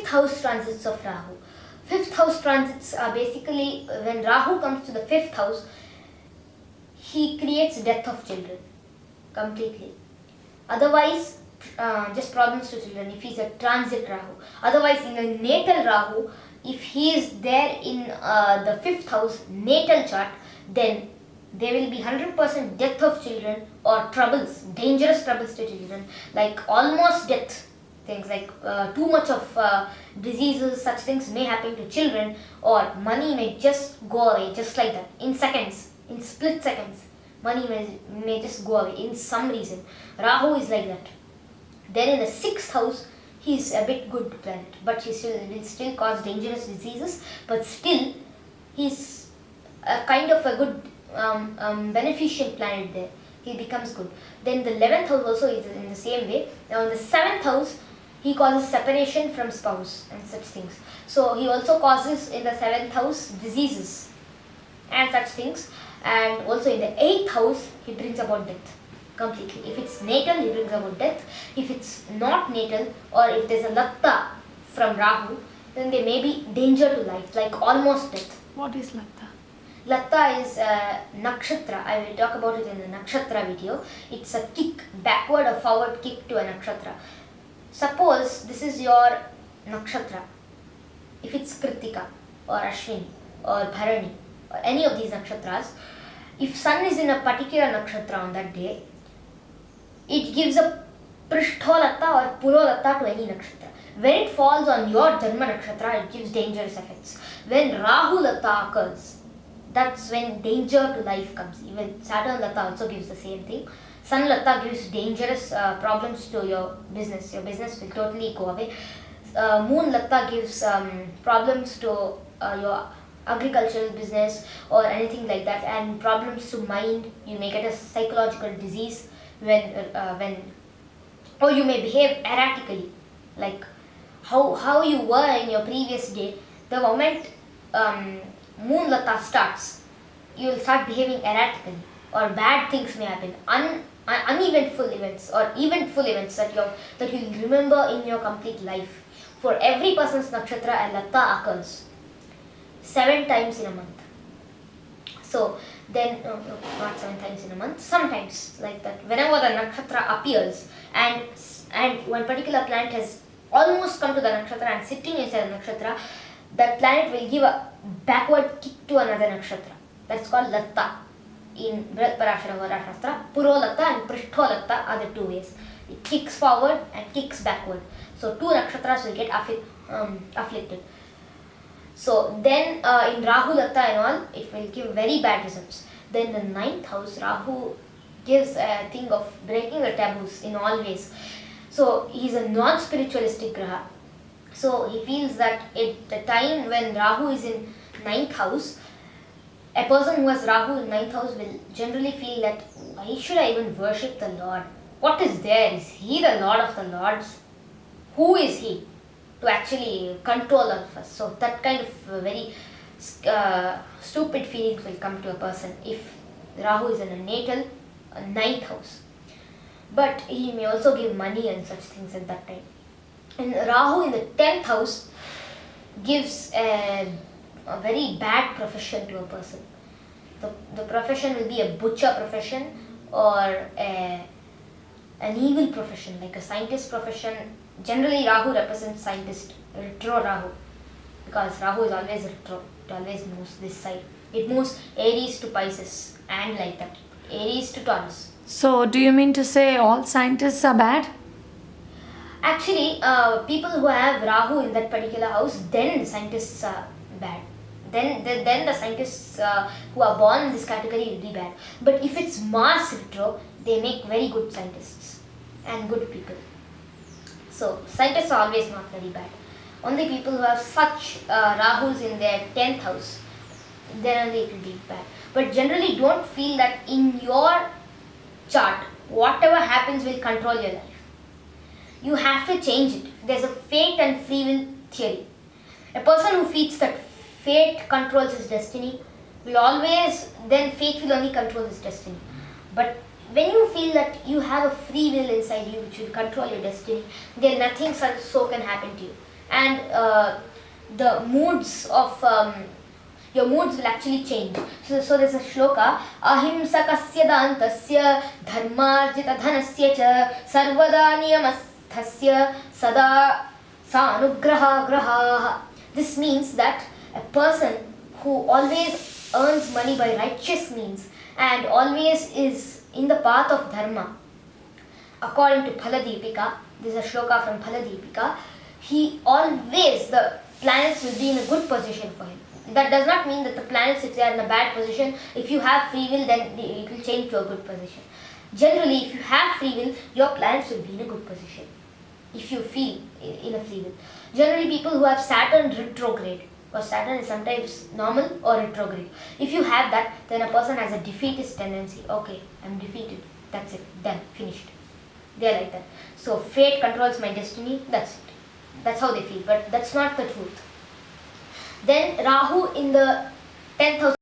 fifth house transits of Rahu. Fifth house transits are basically when Rahu comes to the fifth house, he creates death of children completely. Otherwise, just problems to children if he's a transit Rahu. Otherwise, in a natal Rahu, if he is there in the fifth house natal chart, then there will be 100% death of children or troubles, dangerous troubles to children, like almost death. Things like too much of diseases, such things may happen to children, or money may just go away just like that in seconds, in split seconds. Money may just go away in some reason. Rahu is like that. Then in the sixth house, he is a bit good planet, but he will still cause dangerous diseases. But still, he's a kind of a good beneficial planet there. He becomes good. Then the 11th house also is in the same way. Now in the 7th house, he causes separation from spouse and such things. So he also causes in the 7th house diseases and such things. And also in the 8th house, he brings about death completely. If it's natal, he brings about death. If it's not natal, or if there's a latta from Rahu, then there may be danger to life, like almost death. What is latta? Latta is nakshatra. I will talk about it in the nakshatra video. It's a kick, backward or forward kick to a nakshatra. Suppose this is your nakshatra. If it's Kritika or Ashwini or Bharani or any of these nakshatras, if sun is in a particular nakshatra on that day, it gives a prishtolatta or purolatta to any nakshatra. When it falls on your Janma nakshatra, it gives dangerous effects. When Rahu latta occurs, that's when danger to life comes. Even Saturn latta also gives the same thing. Sun latta gives dangerous problems to your business. Your business will totally go away. Moon latta gives problems to your agricultural business or anything like that, and problems to mind. You may get a psychological disease or you may behave erratically, like how you were in your previous day. The moment moon latta starts, you will start behaving erratically, or bad things may happen, uneventful events or eventful events that you'll remember in your complete life. For every person's nakshatra, a latta occurs 7 times in a month. So then, not 7 times in a month, sometimes like that. Whenever the nakshatra appears and one particular planet has almost come to the nakshatra and sitting inside the nakshatra, that planet will give a backward kick to another nakshatra. That's called latta. In Brihat Parashara Vara Shastra, Purolatta and Prishtolatta are the two ways. It kicks forward and kicks backward. So 2 nakshatras will get afflicted. So then in Rahu latta and all, it will give very bad results. Then the 9th house, Rahu gives a thing of breaking the taboos in all ways. So he's a non-spiritualistic graha. So he feels that at the time when Rahu is in 9th house, a person who has Rahu in 9th house will generally feel that, why should I even worship the Lord? What is there? Is he the Lord of the Lords? Who is he to actually control all of us? So that kind of very stupid feelings will come to a person if Rahu is in a natal 9th house. But he may also give money and such things at that time. And Rahu in the 10th house gives a very bad profession to a person. The profession will be a butcher profession or an evil profession, like a scientist profession. Generally, Rahu represents scientist, retro Rahu, because Rahu is always retro. It always moves this side. It moves Aries to Pisces and like that, Aries to Taurus. So, do you mean to say all scientists are bad? Actually, people who have Rahu in that particular house, then scientists are bad. Then the scientists who are born in this category will be bad. But if it's Mars retro, they make very good scientists and good people. So scientists are always not very bad. Only people who have such Rahus in their 10th house, then only it will be bad. But generally don't feel that in your chart, whatever happens will control your life. You have to change it. There's a fate and free will theory. A person who feels that fate controls his destiny will always, then fate will only control his destiny. But when you feel that you have a free will inside you which will control your destiny, then nothing so can happen to you. and the moods of your moods will actually change. So there's a shloka, ahimsakasya dantasya dharmarjita dhanasya cha sarvada niyamasthasya sada sa anugraha graha. This means that a person who always earns money by righteous means and always is in the path of dharma, according to Phaladipika, this is a shloka from Phaladipika, the planets will be in a good position for him. That does not mean that the planets, if they are in a bad position, if you have free will, then it will change to a good position. Generally, if you have free will, your planets will be in a good position. If you feel in a free will. Generally, people who have Saturn retrograde, or Saturn is sometimes normal or retrograde. If you have that, then a person has a defeatist tendency. Okay, I'm defeated. That's it. Done. Finished. They are like that. So fate controls my destiny. That's it. That's how they feel. But that's not the truth. Then Rahu in the 10th house